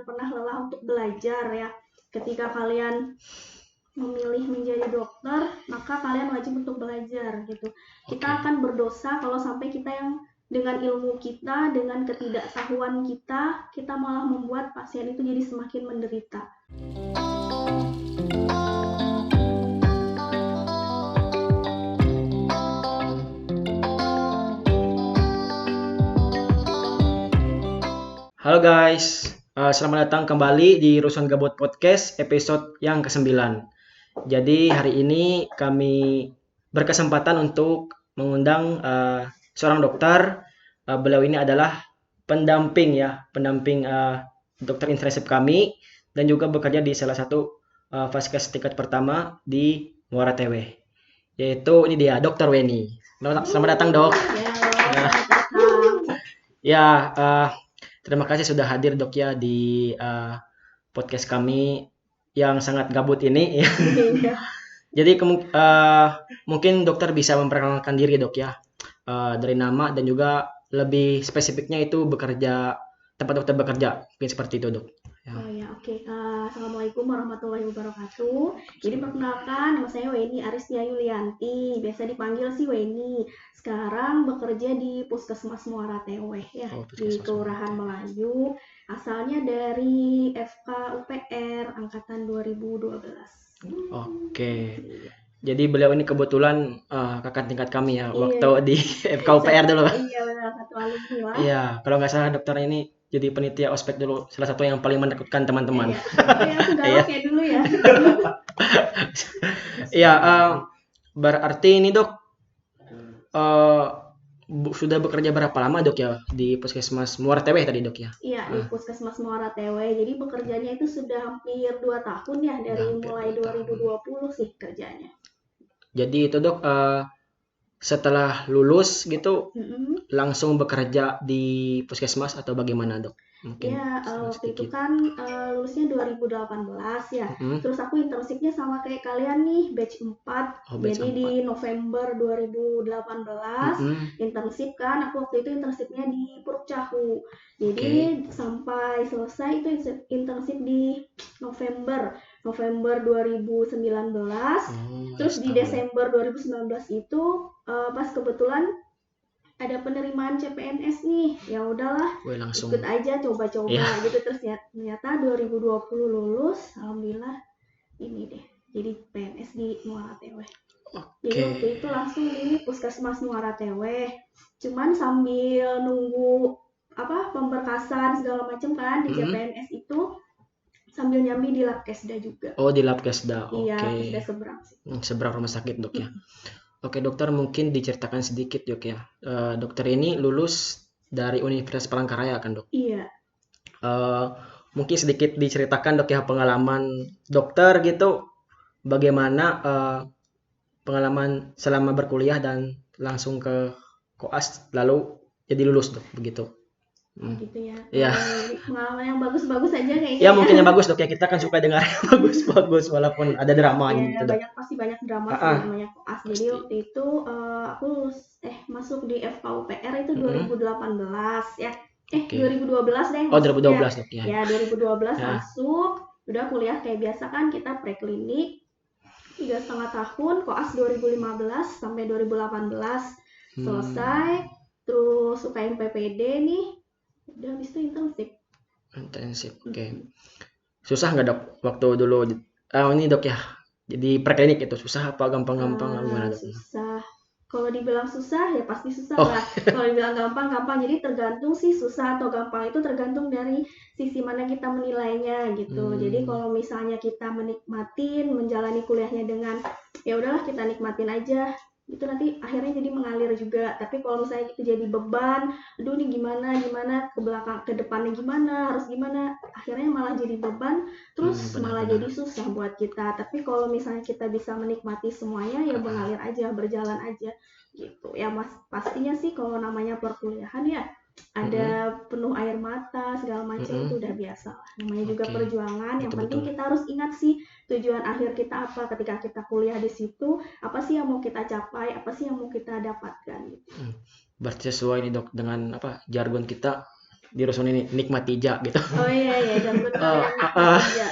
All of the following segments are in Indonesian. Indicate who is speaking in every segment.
Speaker 1: jangan pernah lelah untuk belajar ya. Ketika kalian memilih menjadi dokter, maka kalian wajib untuk belajar gitu. Kita akan berdosa kalau sampai kita yang dengan ilmu kita, dengan ketidaktahuan kita malah membuat pasien itu jadi semakin menderita.
Speaker 2: Halo guys, selamat datang kembali di Rusun Gabut Podcast episode yang ke-9. Jadi hari ini kami berkesempatan untuk mengundang seorang dokter. Beliau ini adalah pendamping dokter internship kami dan juga bekerja di salah satu vaskes tingkat pertama di Muara Tewe. Yaitu ini dia, Dr. Weni. Selamat datang, Dok. Terima kasih sudah hadir, Dok, ya di podcast kami yang sangat gabut ini. Jadi mungkin dokter bisa memperkenalkan diri, Dok, ya, dari nama dan juga lebih spesifiknya itu tempat dokter bekerja, mungkin seperti itu, Dok.
Speaker 1: Ya. Oh ya, oke. Assalamualaikum warahmatullahi wabarakatuh. Jadi perkenalkan, nama saya Weni Aristia Yulianti, biasa dipanggil sih Weni. Sekarang bekerja di Puskesmas Muara Tewe ya, di Kelurahan Melayu. Asalnya dari FK UPR angkatan 2012.
Speaker 2: Oke. Jadi beliau ini kebetulan kakak tingkat kami ya, waktu di FK UPR dulu.
Speaker 1: Iya benar, satu alumni lah.
Speaker 2: Iya, kalau nggak salah dokter ini jadi penitia ospek dulu, salah satu yang paling menakutkan teman-teman.
Speaker 1: Iya, aku galak ya dulu ya.
Speaker 2: Iya, berarti ini, Dok, sudah bekerja berapa lama, Dok, ya di Puskesmas Muara Tewe tadi, Dok, ya?
Speaker 1: Iya, di Puskesmas Muara Tewe. Jadi bekerjanya itu sudah hampir 2 tahun ya, dari mulai 2020 sih kerjanya. Jadi
Speaker 2: itu, Dok, setelah lulus gitu langsung bekerja di puskesmas atau bagaimana, Dok?
Speaker 1: Mungkin ya, waktu itu kan lulusnya 2018 ya. Terus aku internshipnya sama kayak kalian nih, batch 4. Jadi di November 2018 internship kan. Aku waktu itu internshipnya di Puruk Cahu. Jadi sampai selesai itu internship di November 2019. Terus di Desember 2019 itu pas kebetulan ada penerimaan CPNS nih, ya udahlah ikut aja coba-coba gitu. Terus ternyata 2020 lulus, alhamdulillah ini deh jadi PNS di Muara Tewe. Jadi waktu itu langsung di Puskesmas Muara Tewe, cuman sambil nunggu pemberkasan segala macam kan di CPNS itu sambil nyambi di Labkesda juga.
Speaker 2: Oh, di Labkesda.
Speaker 1: Iya, Labkesda seberang sih.
Speaker 2: Seberang rumah sakit, Dok, ya. Oke, dokter, mungkin diceritakan sedikit, Dok, ya. Dokter ini lulus dari Universitas Palangkaraya kan, Dok?
Speaker 1: Iya.
Speaker 2: Mungkin sedikit diceritakan, Dok, ya, pengalaman dokter gitu. Bagaimana pengalaman selama berkuliah dan langsung ke koas lalu jadi lulus, Dok, begitu.
Speaker 1: Gitu ya.
Speaker 2: Iya.
Speaker 1: Pengalaman yang bagus-bagus aja kayaknya.
Speaker 2: Ya, mungkin yang bagus, Dok, ya. Kita kan suka dengar yang bagus-bagus walaupun ada drama gitu, Dok.
Speaker 1: Pasti banyak drama sih namanya koas. Jadi waktu itu aku masuk di FK UPR itu 2018 ya. 2012 deh.
Speaker 2: Oh, 2012, Dok, ya.
Speaker 1: Ya, 2012 masuk. Udah kuliah kayak biasa kan, kita preklinik 3,5 tahun, koas 2015 sampai 2018 selesai. Terus UKM PPD nih. Udah habis itu internship.
Speaker 2: Oke. Susah nggak, Dok, waktu dulu ini, Dok, ya, jadi preklinik itu susah apa gampang-gampang gimana, Dok?
Speaker 1: Susah. Kalau dibilang susah ya pasti susah lah. Kalau dibilang gampang. Jadi tergantung sih susah atau gampang itu tergantung dari sisi mana kita menilainya gitu. Jadi kalau misalnya kita menikmatin menjalani kuliahnya dengan ya udahlah kita nikmatin aja, itu nanti akhirnya jadi mengalir juga. Tapi kalau misalnya itu jadi beban, aduh ini gimana ke belakang, ke depannya gimana, harus gimana, akhirnya malah jadi beban, terus malah jadi susah buat kita. Tapi kalau misalnya kita bisa menikmati semuanya, ya mengalir aja, berjalan aja gitu. Ya pastinya sih kalau namanya perkuliahan ya ada penuh air mata segala macam, itu udah biasa lah. Namanya juga perjuangan. Yang penting kita harus ingat sih tujuan akhir kita apa ketika kita kuliah di situ, apa sih yang mau kita capai, apa sih yang mau kita dapatkan gitu.
Speaker 2: Berarti sesuai nih, Dok, dengan jargon kita di rusun ini nikmati ja gitu.
Speaker 1: Oh iya, dan benar yang ya.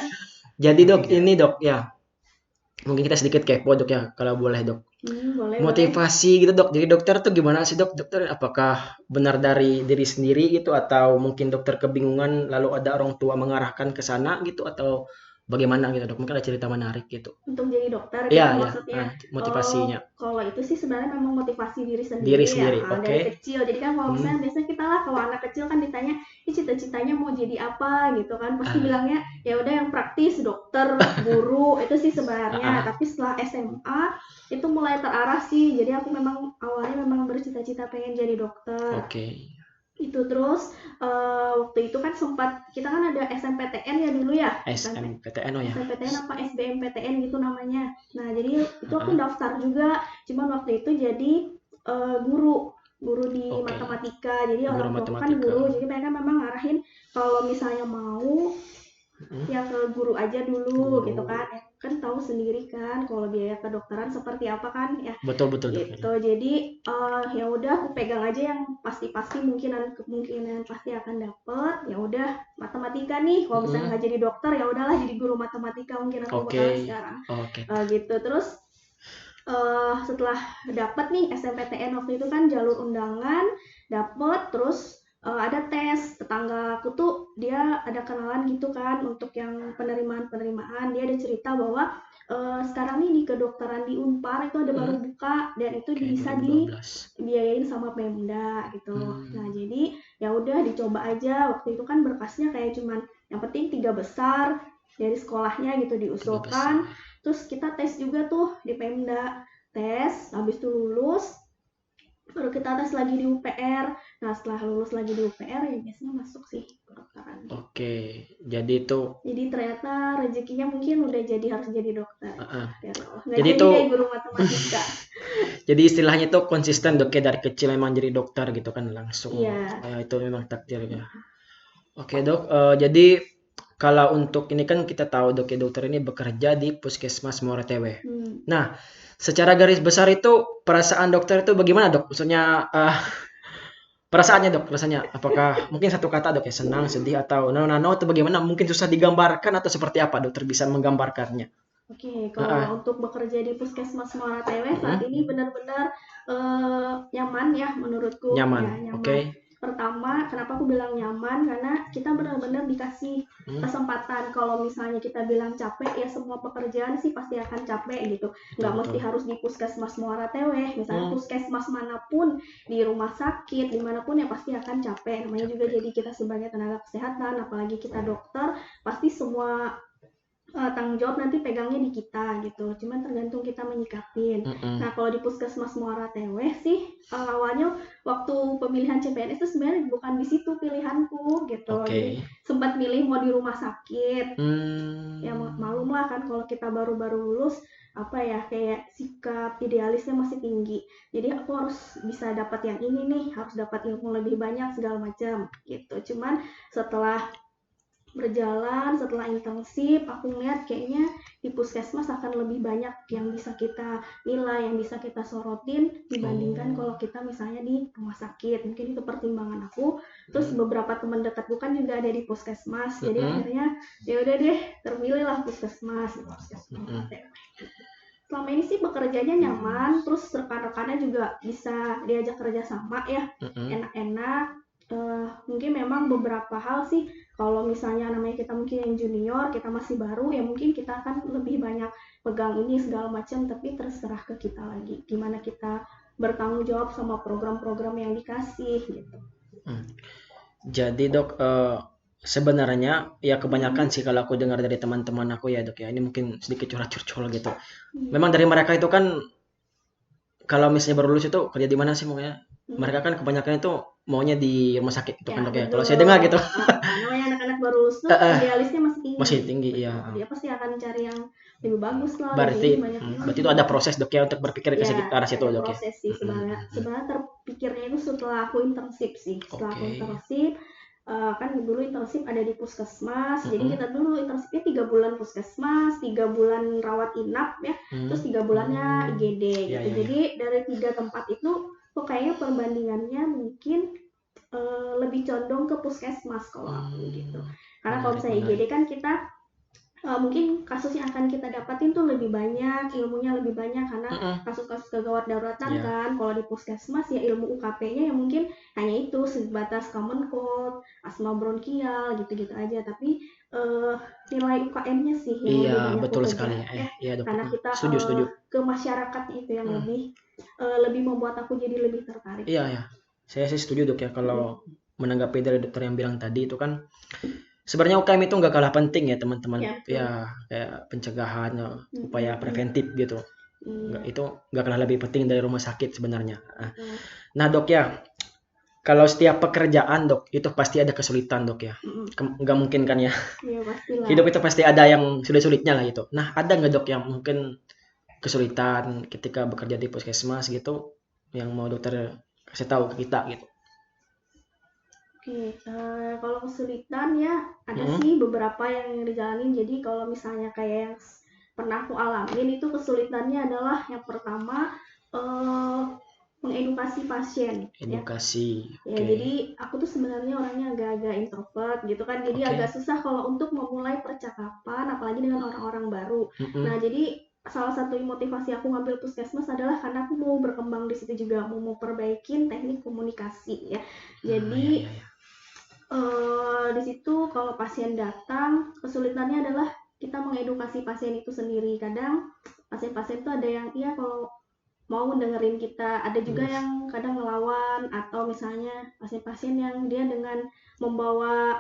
Speaker 2: Jadi dok, ini dok ya, mungkin kita sedikit kepo dok ya, kalau boleh dok.
Speaker 1: Boleh.
Speaker 2: Motivasi gitu dok. Jadi dokter tuh gimana sih dok? Dokter apakah benar dari diri sendiri gitu, atau mungkin dokter kebingungan lalu ada orang tua mengarahkan ke sana gitu, atau bagaimana gitu dok? Mungkin ada cerita menarik gitu.
Speaker 1: Untuk jadi dokter
Speaker 2: Iya,
Speaker 1: gitu
Speaker 2: iya.
Speaker 1: maksudnya.
Speaker 2: Motivasinya.
Speaker 1: Kalau itu sih sebenarnya memang motivasi diri
Speaker 2: Diri
Speaker 1: sendiri
Speaker 2: sendiri,
Speaker 1: ya.
Speaker 2: oke.
Speaker 1: Dari kecil. Jadi kan kalau misalnya biasanya kita lah kalau anak kecil kan ditanya, cita-citanya mau jadi apa gitu kan. Pasti bilangnya ya udah yang praktis, dokter, guru, itu sih sebenarnya. Tapi setelah SMA itu mulai terarah sih. Jadi aku memang awalnya memang bercita-cita pengen jadi dokter.
Speaker 2: Oke.
Speaker 1: Itu terus waktu itu kan sempat kita kan ada SMPTN ya dulu ya.
Speaker 2: SMPTN oh ya.
Speaker 1: SMPTN apa SBMPTN gitu namanya. Nah jadi itu aku daftar juga. Cuman waktu itu jadi guru di matematika. Jadi orang tua kan guru. Jadi mereka memang ngarahin kalau misalnya mau ya ke guru aja dulu gitu kan. Kan tahu sendiri kan kalau biaya kedokteran seperti apa kan ya.
Speaker 2: Betul
Speaker 1: gitu. Jadi ya udah aku pegang aja yang pasti kemungkinan pasti akan dapet. Ya udah matematika nih. Kalau misalnya nggak jadi dokter ya udahlah jadi guru matematika mungkin aku bakal sekarang. Gitu. Terus setelah dapet nih SMPTN waktu itu kan jalur undangan dapet, terus ada tes. Tetangga aku tuh dia ada kenalan gitu kan untuk yang penerimaan dia ada cerita bahwa sekarang nih di kedokteran di Unpar itu ada baru buka dan itu bisa dibiayain sama Pemda gitu. Nah jadi ya udah dicoba aja. Waktu itu kan berkasnya kayak cuman yang penting 3 besar dari sekolahnya gitu diusulkan. Terus kita tes juga tuh di Pemda, tes habis itu lulus baru kita tes lagi di UPR. Nah setelah lulus lagi di UPR ya biasanya masuk sih kedokteran.
Speaker 2: Oke, jadi itu.
Speaker 1: Jadi ternyata rezekinya mungkin udah harus jadi dokter.
Speaker 2: Jadi itu
Speaker 1: guru matematika.
Speaker 2: Jadi istilahnya itu konsisten dok ya, dari kecil memang jadi dokter gitu kan langsung.
Speaker 1: Iya.
Speaker 2: Itu memang takdir ya. Oke dok, jadi kalau untuk ini kan kita tahu dok ya, dokter ini bekerja di Puskesmas Muara Tewe. Nah, secara garis besar itu perasaan dokter itu bagaimana dok? Maksudnya perasaannya dok, rasanya apakah mungkin satu kata dok ya, senang, sedih, atau nano atau bagaimana? Mungkin susah digambarkan atau seperti apa dokter bisa menggambarkannya?
Speaker 1: Oke, kalau untuk bekerja di Puskesmas Muara Tewe saat ini benar-benar nyaman ya menurutku.
Speaker 2: Nyaman.
Speaker 1: Ya, nyaman.
Speaker 2: Oke.
Speaker 1: Pertama, kenapa aku bilang nyaman? Karena kita benar-benar dikasih kesempatan. Kalau misalnya kita bilang capek, ya semua pekerjaan sih pasti akan capek gitu. Nggak mesti harus di Puskesmas Muara Tewe. Misalnya puskesmas manapun, di rumah sakit, dimanapun ya pasti akan capek. Namanya juga jadi kita sebagai tenaga kesehatan, apalagi kita dokter, pasti semua tanggung jawab nanti pegangnya di kita gitu. Cuman tergantung kita menyikapin. Nah kalau di Puskesmas Muara Tewe sih awalnya waktu pemilihan CPNS itu sebenarnya bukan di situ pilihanku gitu. Jadi sempat milih mau di rumah sakit. Ya malum lah kan kalau kita baru-baru lulus apa ya kayak sikap idealisnya masih tinggi. Jadi aku harus bisa dapat yang ini nih, harus dapat ilmu lebih banyak segala macam gitu. Cuman setelah berjalan, setelah intensif, aku ngeliat kayaknya di puskesmas akan lebih banyak yang bisa kita nilai, yang bisa kita sorotin dibandingkan kalau kita misalnya di rumah sakit. Mungkin itu pertimbangan aku. Terus beberapa teman dekatku kan juga ada di puskesmas, jadi akhirnya ya udah deh terpilihlah puskesmas. Selama ini sih bekerjanya nyaman, terus rekan-rekannya juga bisa diajak kerja sama ya, enak-enak. Mungkin memang beberapa hal sih kalau misalnya namanya kita mungkin yang junior, kita masih baru ya mungkin kita akan lebih banyak pegang ini segala macam, tapi terserah ke kita lagi gimana kita bertanggung jawab sama program-program yang dikasih gitu.
Speaker 2: Jadi dok sebenarnya ya kebanyakan sih kalau aku dengar dari teman-teman aku ya dok ya, ini mungkin sedikit curhat-curcol gitu. Memang dari mereka itu kan kalau misalnya baru lulus itu kerja di mana sih maunya? Mereka kan kebanyakan itu maunya di rumah sakit itu kan dok ya. Kalau saya dengar gitu.
Speaker 1: Namanya anak-anak baru lulus tuh idealisnya masih tinggi.
Speaker 2: Masih tinggi ya.
Speaker 1: Dia pasti akan cari yang lebih bagus lah.
Speaker 2: Berarti itu ada proses dok ya untuk berpikir ke arah situ dok ya.
Speaker 1: Proses sih sebenarnya terpikirnya itu setelah aku intensif sih. Setelah aku intensif kan dulu intensif ada di puskesmas, jadi kita dulu intensifnya 3 bulan puskesmas, 3 bulan rawat inap ya, terus 3 bulannya IGD gitu. Jadi dari 3 tempat itu kok kayaknya perbandingannya mungkin lebih condong ke puskesmas kalau aku gitu. Karena kalau
Speaker 2: Menarik,
Speaker 1: misalnya
Speaker 2: menarik.
Speaker 1: IGD kan kita mungkin kasus yang akan kita dapatin tuh lebih banyak, ilmunya lebih banyak karena kasus-kasus kegawat daruratan
Speaker 2: Iya.
Speaker 1: kan. Kalau di puskesmas ya ilmu UKP-nya ya mungkin hanya itu sebatas common cold, asma bronkial gitu-gitu aja. Tapi nilai UKM-nya sih yang lebih
Speaker 2: Iya,
Speaker 1: banyak
Speaker 2: betul
Speaker 1: aku
Speaker 2: sekali.
Speaker 1: kejar ya.
Speaker 2: Iya, Dok.
Speaker 1: Karena kita
Speaker 2: Setuju.
Speaker 1: ke masyarakatnya itu yang lebih membuat aku jadi lebih tertarik.
Speaker 2: Iya. Saya sih setuju, Dok, ya, kalau menanggapi dari dokter yang bilang tadi itu kan sebenarnya UKM itu nggak kalah penting ya, teman-teman. Ya, kayak pencegahan, upaya preventif gitu. Itu nggak kalah lebih penting dari rumah sakit sebenarnya. Nah, Dok, ya, kalau setiap pekerjaan, Dok, itu pasti ada kesulitan, Dok, ya. Nggak mungkin kan ya.
Speaker 1: Iya, pastilah.
Speaker 2: Hidup itu pasti ada yang sulit-sulitnya lah gitu. Nah, ada nggak, Dok, yang mungkin kesulitan ketika bekerja di puskesmas gitu yang mau dokter kasih tahu ke kita gitu?
Speaker 1: Oke, kalau kesulitan ya ada sih beberapa yang dijalanin. Jadi kalau misalnya kayak yang pernah aku alamin itu kesulitannya adalah yang pertama mengedukasi pasien.
Speaker 2: Edukasi.
Speaker 1: Ya, jadi aku tuh sebenarnya orangnya agak-agak introvert gitu kan. Jadi agak susah kalau untuk memulai percakapan apalagi dengan orang-orang baru. Nah, jadi salah satu motivasi aku ngambil puskesmas adalah karena aku mau berkembang di situ juga, mau perbaikin teknik komunikasi ya. Jadi di situ kalau pasien datang, kesulitannya adalah kita mengedukasi pasien itu sendiri. Kadang pasien-pasien itu ada yang iya kalau mau dengerin kita, ada juga yang kadang ngelawan, atau misalnya pasien-pasien yang dia dengan membawa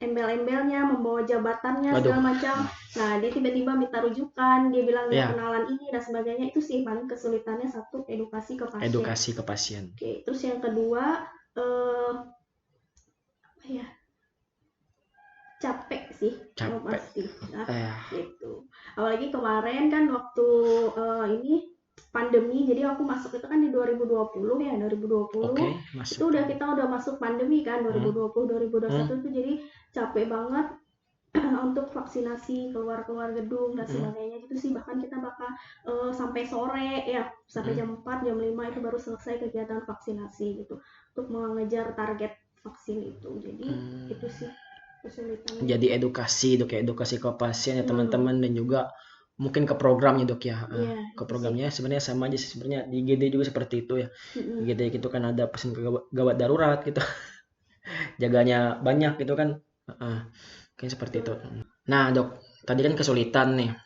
Speaker 1: embel-embelnya, membawa jabatannya segala macam. Nah, dia tiba-tiba minta rujukan, dia bilang kenalan ini dan sebagainya. Itu sih paling kesulitannya satu, edukasi ke pasien.
Speaker 2: Edukasi ke pasien.
Speaker 1: Oke, terus yang kedua capek sih, pasti. Gitu. Apalagi kemarin kan waktu ini pandemi, jadi aku masuk itu kan di 2020 ya, 2020 itu kita udah masuk pandemi kan, 2020 2021 itu jadi capek banget untuk vaksinasi, keluar gedung dan sebagainya gitu sih. Bahkan kita bakal sampai sore ya, sampai jam 4 jam 5 itu baru selesai kegiatan vaksinasi gitu untuk mengejar target vaksin itu. Jadi itu sih kesulitannya.
Speaker 2: Jadi edukasi, Dok, ya, edukasi ke pasien ya teman-teman, dan juga mungkin ke programnya, Dok, ya. Ke programnya sebenarnya sama aja sih sebenarnya, di IGD juga seperti itu ya. IGD itu kan ada pasien gawat darurat gitu. Jaganya banyak gitu kan. Kayak seperti itu. Nah, Dok, tadi kan kesulitan nih.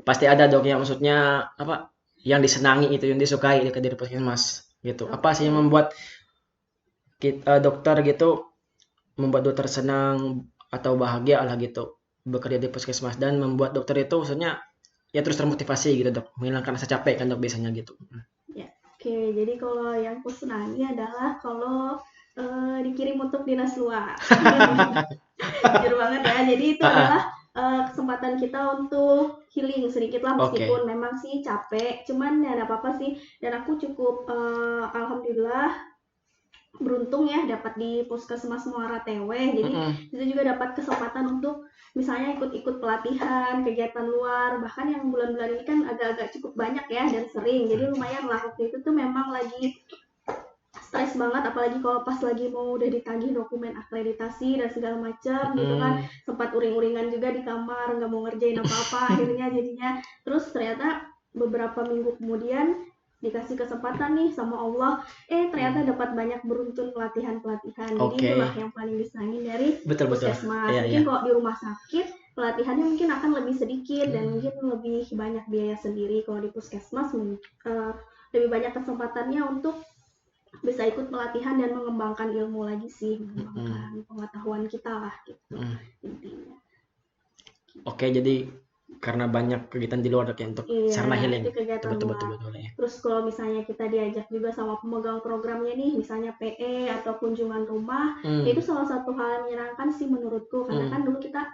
Speaker 2: Pasti ada, Dok, ya, maksudnya apa? Yang disenangi itu, yang disukai dari puskesmas gitu. Apa sih yang membuat kita dokter gitu, membuat dokter senang atau bahagia lah gitu bekerja di puskesmas, dan membuat dokter itu maksudnya ya terus termotivasi gitu, Dok, menghilangkan rasa capek kan, Dok, biasanya gitu.
Speaker 1: Ya, oke. Jadi kalau yang aku senangi adalah kalau dikirim untuk dinas luar. Jujur banget ya. Jadi itu adalah kesempatan kita untuk healing sedikit lah, meskipun memang sih capek, cuman ya ada apa-apa sih. Dan aku cukup alhamdulillah beruntung ya dapat di Puskesmas Muara Tewe. Jadi itu juga dapat kesempatan untuk misalnya ikut-ikut pelatihan, kegiatan luar, bahkan yang bulan-bulan ini kan agak-agak cukup banyak ya dan sering. Jadi lumayan lah waktu itu tuh memang lagi stres banget, apalagi kalau pas lagi mau udah ditagih dokumen akreditasi dan segala macam gitu kan, sempat uring-uringan juga di kamar, nggak mau ngerjain apa-apa akhirnya jadinya. Terus ternyata beberapa minggu kemudian dikasih kesempatan nih sama Allah, ternyata dapat banyak beruntun pelatihan-pelatihan. Jadi itulah yang paling disenangi dari puskesmas. Mungkin kalau di rumah sakit pelatihannya mungkin akan lebih sedikit dan mungkin lebih banyak biaya sendiri. Kalau di puskesmas lebih banyak kesempatannya untuk bisa ikut pelatihan dan mengembangkan ilmu lagi sih, mengembangkan pengetahuan kita lah gitu intinya.
Speaker 2: Oke, jadi karena banyak kegiatan di luar, Dok, ya, untuk sarana healing.
Speaker 1: Betul. Ya. Terus kalau misalnya kita diajak juga sama pemegang programnya nih, misalnya PE atau kunjungan rumah, itu salah satu hal yang menyenangkan sih menurutku, karena kan dulu kita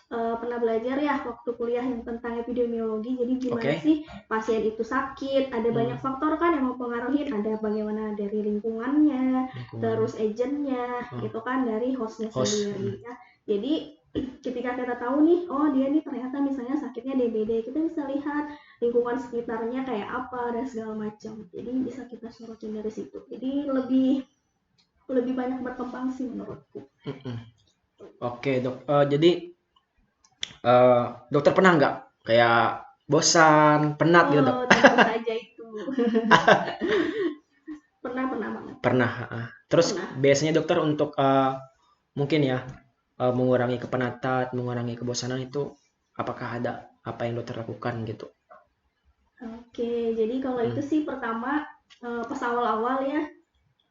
Speaker 1: pernah belajar ya waktu kuliah yang tentang epidemiologi. Jadi gimana sih pasien itu sakit, ada banyak faktor kan yang mempengaruhi, ada bagaimana dari lingkungannya, terus agentnya, itu kan dari hostnya sendiri ya. Jadi ketika kita tahu nih, oh dia nih ternyata misalnya sakitnya DBD, kita bisa lihat lingkungan sekitarnya kayak apa dan segala macam. Jadi bisa kita sorotin dari situ. Jadi lebih lebih banyak berkembang sih menurutku.
Speaker 2: Oke dok, jadi dokter pernah nggak kayak bosan, penat gitu dok?
Speaker 1: Tentu saja itu. Pernah banget.
Speaker 2: Pernah. Terus
Speaker 1: Pernah.
Speaker 2: biasanya dokter untuk mungkin ya mengurangi kepenatan, mengurangi kebosanan itu apakah ada apa yang dokter lakukan gitu?
Speaker 1: Oke, jadi kalau itu sih pertama pas awal-awal ya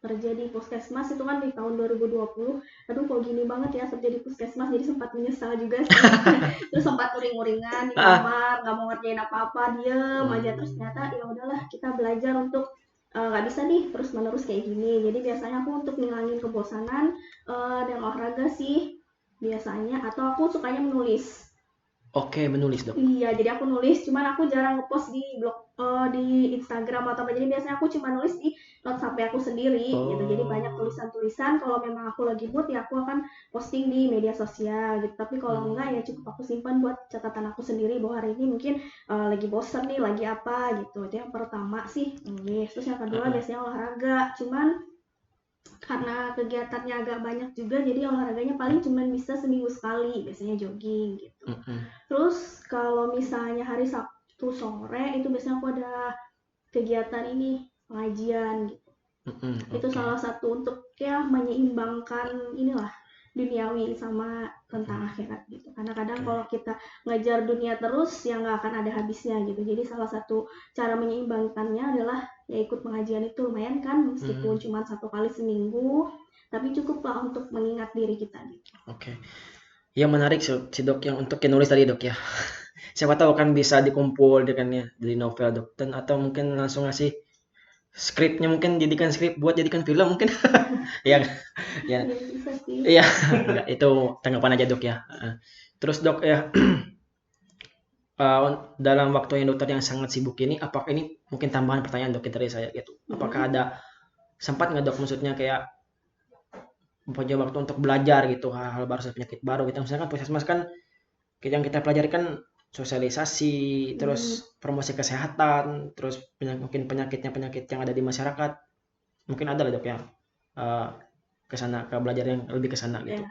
Speaker 1: kerja di puskesmas itu kan di tahun 2020. Aduh kok gini banget ya kerja di puskesmas, jadi sempat menyesal juga sih. Terus sempat uring-uringan di kamar, nggak mau ngerjain apa-apa, diem aja. Terus ternyata ya udahlah kita belajar untuk nggak bisa nih terus-menerus kayak gini. Jadi biasanya aku untuk ngilangin kebosanan dan olahraga sih biasanya, atau aku sukanya menulis.
Speaker 2: Oke, menulis dok.
Speaker 1: Iya, jadi aku nulis, cuman aku jarang ngepost di blog, di Instagram atau apa. Jadi biasanya aku cuma nulis di notes HP aku sendiri gitu. Jadi banyak tulisan-tulisan. Kalau memang aku lagi mood ya aku akan posting di media sosial gitu. Tapi kalau enggak ya cukup aku simpan buat catatan aku sendiri bahwa hari ini mungkin lagi bosen nih, lagi apa gitu. Itu yang pertama sih nulis. Terus yang kedua biasanya olahraga. Cuman karena kegiatannya agak banyak juga, jadi olahraganya paling cuma bisa seminggu sekali, biasanya jogging gitu. Terus kalau misalnya hari Sabtu sore itu biasanya aku ada kegiatan ini, pengajian gitu. Itu salah satu untuk ya menyeimbangkan inilah duniawi sama tentang akhirat gitu. Karena kadang kalau kita ngejar dunia terus ya nggak akan ada habisnya gitu. Jadi salah satu cara menyeimbangkannya adalah ya ikut pengajian. Itu lumayan kan, meskipun cuma 1 kali seminggu, tapi cukuplah untuk mengingat diri kita gitu.
Speaker 2: Oke. Yang menarik si dok yang untuk nulis tadi dok ya. Siapa tahu kan bisa dikumpul dengannya dari novel dok, dan atau mungkin langsung ngasih skripnya, mungkin jadikan skrip buat jadikan film mungkin. ya
Speaker 1: Ya bisa sih.
Speaker 2: Iya, itu tanggapan aja dok ya. Terus dok ya, dalam waktu yang dokter yang sangat sibuk ini, apakah ini mungkin tambahan pertanyaan dok dari saya gitu, apakah ada sempat nggak dok, maksudnya kayak punya waktu untuk belajar gitu hal-hal baru, penyakit baru gitu, misalkan puskesmas kan yang kita pelajari kan sosialisasi, terus promosi kesehatan, terus mungkin penyakit yang ada di masyarakat, mungkin ada lah dok ya ke sana, ke belajar yang lebih ke sana gitu.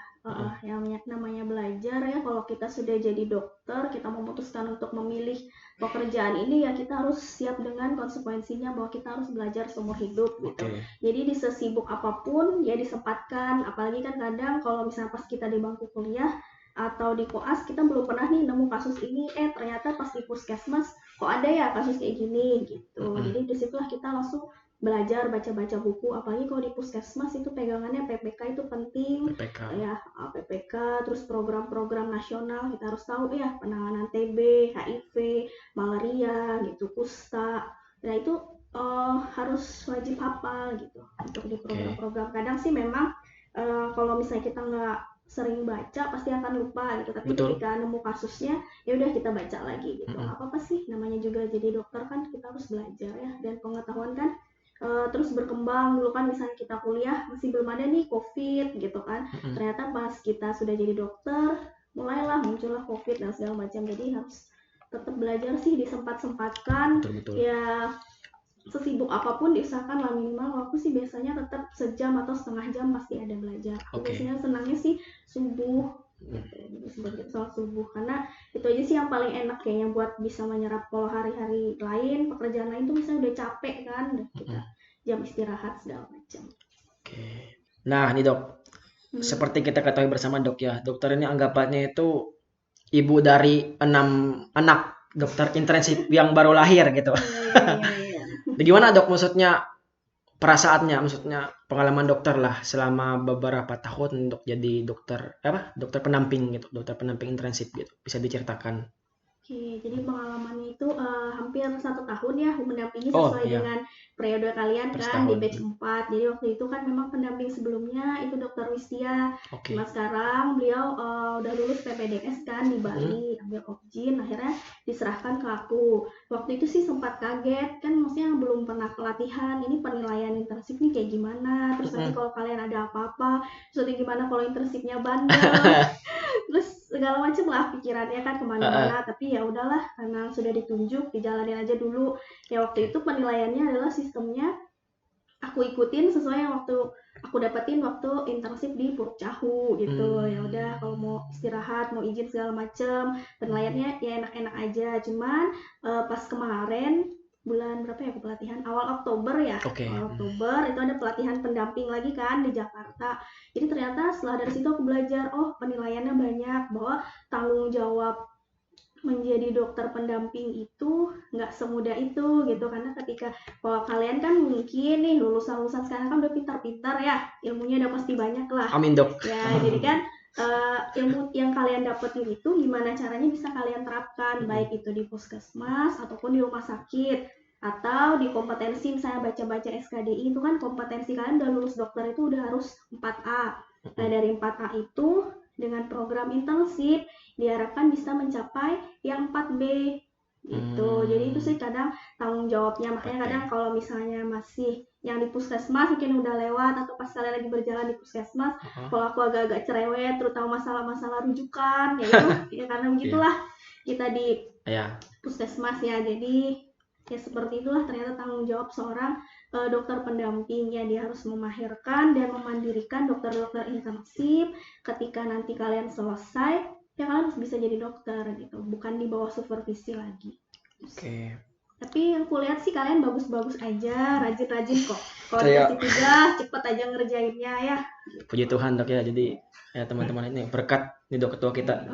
Speaker 1: Yang namanya belajar ya, kalau kita sudah jadi dokter, kita memutuskan untuk memilih pekerjaan ini ya kita harus siap dengan konsekuensinya bahwa kita harus belajar seumur hidup gitu. Jadi di sesibuk apapun ya disempatkan, apalagi kan kadang kalau misalnya pas kita di bangku kuliah atau di koas kita belum pernah nih nemu kasus ini, ternyata pas di puskesmas kok ada ya kasus kayak gini gitu. Jadi disitulah kita langsung belajar, baca-baca buku, apalagi kalau di puskesmas itu pegangannya PPK itu penting. Ya PPK, terus program-program nasional kita harus tahu ya, penanganan TB, HIV, malaria gitu, kusta. Nah itu harus wajib hafal gitu untuk di program-program. Kadang sih memang kalau misalnya kita nggak sering baca pasti akan lupa gitu, tapi ketika nemu kasusnya ya udah kita baca lagi gitu. Apa sih namanya juga jadi dokter kan kita harus belajar ya, dan pengetahuan kan terus berkembang. Dulu kan misalnya kita kuliah masih belum ada nih COVID gitu kan, ternyata pas kita sudah jadi dokter mulailah muncullah COVID dan segala macam. Jadi harus tetap belajar sih, disempat-sempatkan. Ya sesibuk apapun diusahakan lah minimal waktu sih biasanya tetap sejam atau setengah jam pasti ada belajar. Biasanya senangnya sih subuh gitu, sebagai sholat subuh, karena itu aja sih yang paling enak kayaknya buat bisa menyerap. Kalau hari-hari lain, pekerjaan lain tuh misalnya udah capek kan, kita jam istirahat segala macam.
Speaker 2: Nah nih dok, seperti kita ketahui bersama dok ya, dokter ini anggapannya itu ibu dari 6 anak dokter intensif yang baru lahir gitu. Gimana dok, maksudnya perasaannya, maksudnya pengalaman dokter lah selama beberapa tahun untuk jadi dokter pendamping gitu, dokter pendamping intensif gitu, bisa diceritakan?
Speaker 1: Jadi pengalamannya itu hampir 1 tahun ya mendampingi sesuai dengan periode kalian kan di batch 4. Jadi waktu itu kan memang pendamping sebelumnya itu Dokter Wistia. Cuma sekarang beliau udah lulus PPDS kan di Bali, ambil Opjin, akhirnya diserahkan ke aku. Waktu itu sih sempat kaget kan, maksudnya belum pernah pelatihan, ini penilaian intensif nih kayak gimana, terus nanti kalau kalian ada apa-apa, terus nanti gimana kalau intensifnya bandel. Terus segala macam lah pikirannya kan kemana-mana. Tapi ya udahlah, karena sudah ditunjuk dijalanin aja dulu ya. Waktu itu penilaiannya adalah sistemnya aku ikutin sesuai yang waktu aku dapetin waktu internship di Purcahu gitu. Ya udah, kalau mau istirahat, mau izin segala macem, penilaiannya ya enak-enak aja. Cuman pas kemarin bulan berapa ya pelatihan, awal Oktober ya. Awal Oktober itu ada pelatihan pendamping lagi kan di Jakarta. Jadi ternyata setelah dari situ aku belajar, oh penilaiannya banyak, bahwa tanggung jawab menjadi dokter pendamping itu nggak semudah itu gitu. Karena ketika kalau kalian kan mungkin nih lulusan sekarang kan udah pintar-pintar ya, ilmunya udah pasti banyak lah.
Speaker 2: Amin dok.
Speaker 1: Ya jadi kan ilmu yang kalian dapetin itu gimana caranya bisa kalian terapkan, baik itu di puskesmas ataupun di rumah sakit atau di kompetensi. Misalnya baca-baca SKDI itu kan kompetensi kalian udah lulus dokter itu udah harus 4A. Nah dari 4A itu dengan program internship diharapkan bisa mencapai yang 4B gitu. Jadi itu sih kadang tanggung jawabnya. Makanya kadang kalau misalnya masih yang di puskesmas mungkin udah lewat atau pas kalian lagi berjalan di puskesmas, kalau aku agak-agak cerewet terutama masalah-masalah rujukan ya itu ya karena begitulah kita di puskesmas ya. Jadi ya seperti itulah ternyata tanggung jawab seorang dokter pendamping ya. Dia harus memahirkan dan memandirikan dokter-dokter internship. Ketika nanti kalian selesai ya kalian harus bisa jadi dokter gitu, bukan di bawah supervisi lagi. Tapi yang kulihat sih kalian bagus-bagus aja, rajin-rajin kok. Kalau dikasih tugas cepet aja ngerjainnya ya.
Speaker 2: Puji Tuhan dok ya. Jadi ya teman-teman ini berkat nih dok ketua kita.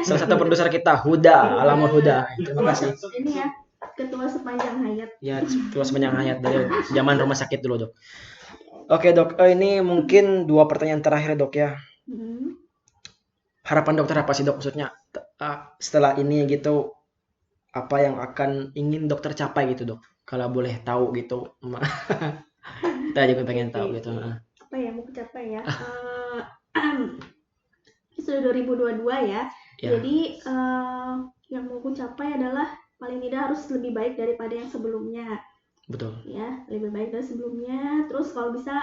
Speaker 1: Salah
Speaker 2: satu produser kita Huda, Alamur Huda. Terima kasih.
Speaker 1: Ini ya ketua sepanjang hayat.
Speaker 2: Ya ketua sepanjang hayat dari zaman rumah sakit dulu dok. Oke dok, ini mungkin 2 pertanyaan terakhir dok ya. Harapan dokter apa sih dok, maksudnya setelah ini gitu, apa yang akan ingin dokter capai gitu dok, kalau boleh tahu gitu. Kita juga pengen tahu gitu.
Speaker 1: Apa ya mau capai ya? Sudah 2022 ya. Jadi yang mau aku capai adalah paling tidak harus lebih baik daripada yang sebelumnya.
Speaker 2: Betul.
Speaker 1: Ya, lebih baik dari sebelumnya. Terus kalau bisa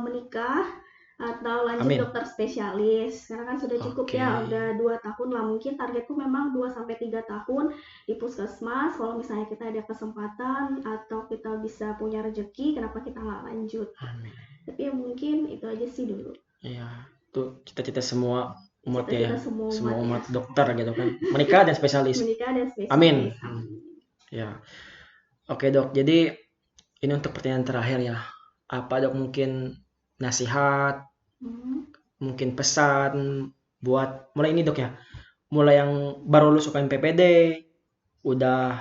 Speaker 1: menikah atau lanjut dokter spesialis. Karena kan sudah cukup ya, udah 2 tahun lah. Mungkin targetku memang 2-3 tahun di puskesmas. Kalau misalnya kita ada kesempatan atau kita bisa punya rezeki, kenapa kita nggak lanjut?
Speaker 2: Amin.
Speaker 1: Tapi ya mungkin itu aja sih dulu.
Speaker 2: Iya, itu cita-cita semua umat ya, semua umat
Speaker 1: ya.
Speaker 2: Dokter gitu kan. Menikah dan spesialis. Amin. Ya. Oke dok, jadi ini untuk pertanyaan terakhir ya. Apa dok mungkin nasihat, mungkin pesan buat mulai ini dok ya, mulai yang baru lulus UKM PPD, udah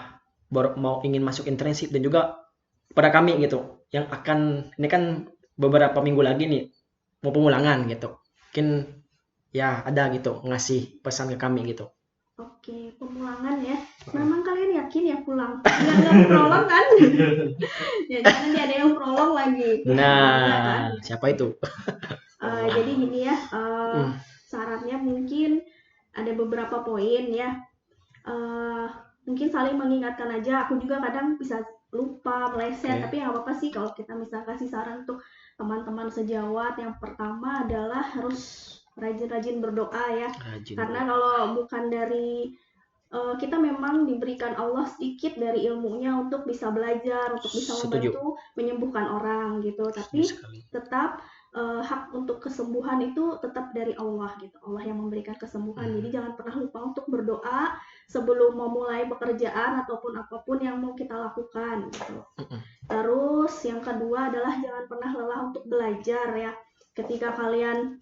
Speaker 2: baru mau ingin masuk internship, dan juga pada kami gitu yang akan, ini kan beberapa minggu lagi nih mau pemulangan gitu, mungkin ya ada gitu ngasih pesan ke kami gitu.
Speaker 1: Oke, pemulangan ya. Memang kalian yakin ya pulang? Nggak prolong kan? Ya jangan dia ada yang prolong lagi.
Speaker 2: Nah, siapa itu?
Speaker 1: Jadi gini ya, syaratnya mungkin ada beberapa poin ya. Mungkin saling mengingatkan aja. Aku juga kadang bisa lupa, meleset, tapi nggak apa-apa sih kalau kita misalnya kasih saran untuk teman-teman sejawat. Yang pertama adalah harus rajin-rajin berdoa ya. Karena kalau bukan dari kita memang diberikan Allah sedikit dari ilmunya untuk bisa belajar, untuk bisa membantu menyembuhkan orang gitu. Tapi tetap hak untuk kesembuhan itu tetap dari Allah gitu. Allah yang memberikan kesembuhan. Jadi jangan pernah lupa untuk berdoa sebelum memulai pekerjaan ataupun apapun yang mau kita lakukan gitu. Terus yang kedua adalah jangan pernah lelah untuk belajar ya. Ketika kalian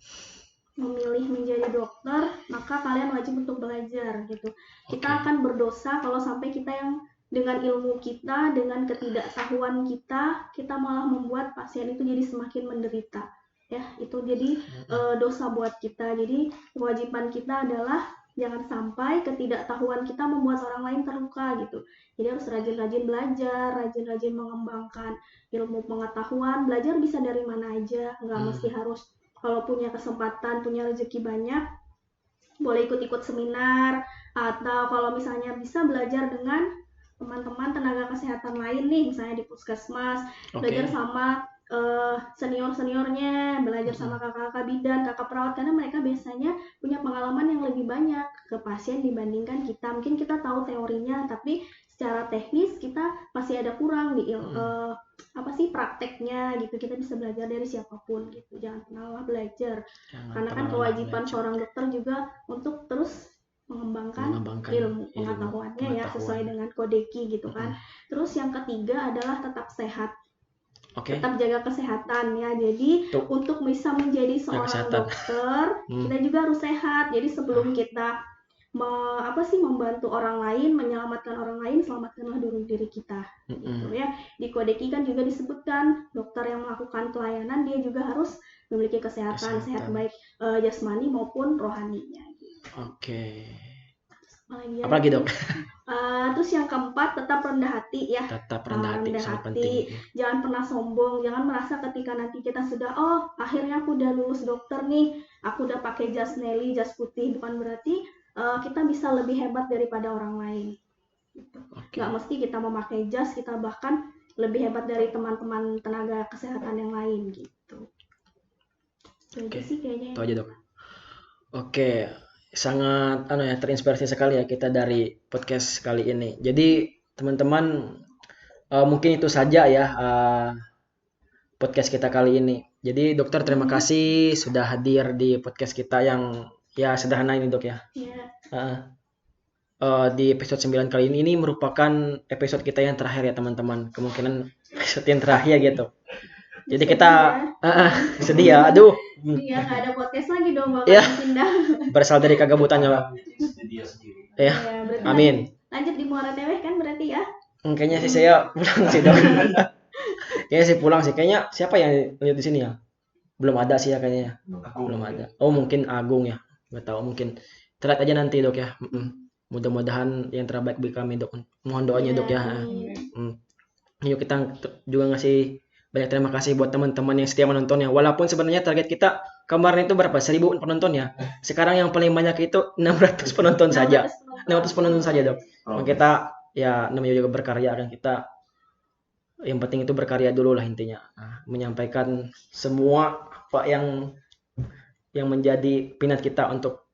Speaker 1: memilih menjadi dokter, maka kalian wajib untuk belajar gitu. Kita akan berdosa kalau sampai kita yang dengan ilmu kita, dengan ketidaktahuan kita malah membuat pasien itu jadi semakin menderita. Ya, itu jadi dosa buat kita. Jadi kewajiban kita adalah jangan sampai ketidaktahuan kita membuat orang lain terluka gitu. Jadi harus rajin-rajin belajar, rajin-rajin mengembangkan ilmu pengetahuan. Belajar bisa dari mana aja, nggak mesti harus. Kalau punya kesempatan, punya rezeki banyak, boleh ikut-ikut seminar, atau kalau misalnya bisa belajar dengan teman-teman tenaga kesehatan lain nih, misalnya di puskesmas, belajar sama senior-seniornya, belajar sama kakak-kakak bidan, kakak perawat, karena mereka biasanya punya pengalaman yang lebih banyak ke pasien dibandingkan kita. Mungkin kita tahu teorinya, tapi secara teknis kita masih ada kurang di prakteknya gitu. Kita bisa belajar dari siapapun gitu. Jangan pernah lelah belajar. Karena kan kewajiban seorang dokter juga untuk terus mengembangkan ilmu pengetahuannya ya, sesuai dengan kodeki gitu kan. Terus yang ketiga adalah tetap sehat. Tetap jaga kesehatan ya. Jadi untuk bisa menjadi seorang dokter, kita juga harus sehat. Jadi sebelum kita membantu orang lain, menyelamatkan orang lain, selamatkanlah dulu diri kita. Gitu ya. Di kodeki kan juga disebutkan dokter yang melakukan pelayanan dia juga harus memiliki kesehatan. Sehat baik jasmani maupun rohaninya. Gitu.
Speaker 2: Apalagi dok?
Speaker 1: Terus yang keempat, tetap rendah hati ya.
Speaker 2: Tetap rendah hati.
Speaker 1: Jangan pernah sombong, jangan merasa ketika nanti kita sudah akhirnya aku udah lulus dokter nih, aku udah pakai jas Nelly, jas putih, bukan berarti kita bisa lebih hebat daripada orang lain. Gitu. Nggak mesti kita memakai jas, kita bahkan lebih hebat dari teman-teman tenaga kesehatan yang lain gitu. Jadi sih kayaknya.
Speaker 2: Itu aja dok. Sangat terinspirasi sekali ya kita dari podcast kali ini. Jadi teman-teman mungkin itu saja ya podcast kita kali ini. Jadi dokter terima kasih sudah hadir di podcast kita yang ya sederhana ini dok ya. Di episode 9 kali ini merupakan episode kita yang terakhir ya teman-teman. Kemungkinan episode yang terakhir gitu. Jadi kita sedih ya, aduh.
Speaker 1: Iya, nggak ada podcast lagi dong, bakal pindah.
Speaker 2: Berasal dari kegabutannya, Pak. Ya, amin.
Speaker 1: Lanjut di Muara Teweh kan berarti ya?
Speaker 2: Kayaknya sih saya pulang sih dong. Kayaknya sih pulang sih. Kayaknya siapa yang lihat di sini ya? Belum ada sih ya kayaknya. Belum ada. Oh mungkin Agung ya. Nggak tahu mungkin. Terlihat aja nanti dok ya. Mudah-mudahan yang terbaik bagi kami dok. Mohon doanya dok ya. Yuk kita juga ngasih banyak terima kasih buat teman-teman yang setia menontonnya. Walaupun sebenarnya target kita kemarin itu berapa? 1000 penonton ya. Sekarang yang paling banyak itu 600 penonton saja. 600 penonton saja dok. Kita ya namanya juga berkarya kan kita. Yang penting itu berkarya dulu lah intinya. Menyampaikan semua apa yang menjadi minat kita untuk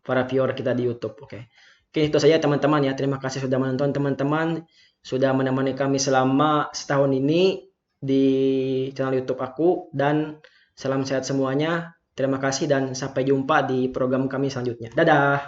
Speaker 2: para viewer kita di YouTube. Oke, itu saja teman-teman ya. Terima kasih sudah menonton teman-teman. Sudah menemani kami selama setahun ini di channel YouTube aku, dan salam sehat semuanya. Terima kasih dan sampai jumpa di program kami selanjutnya. Dadah.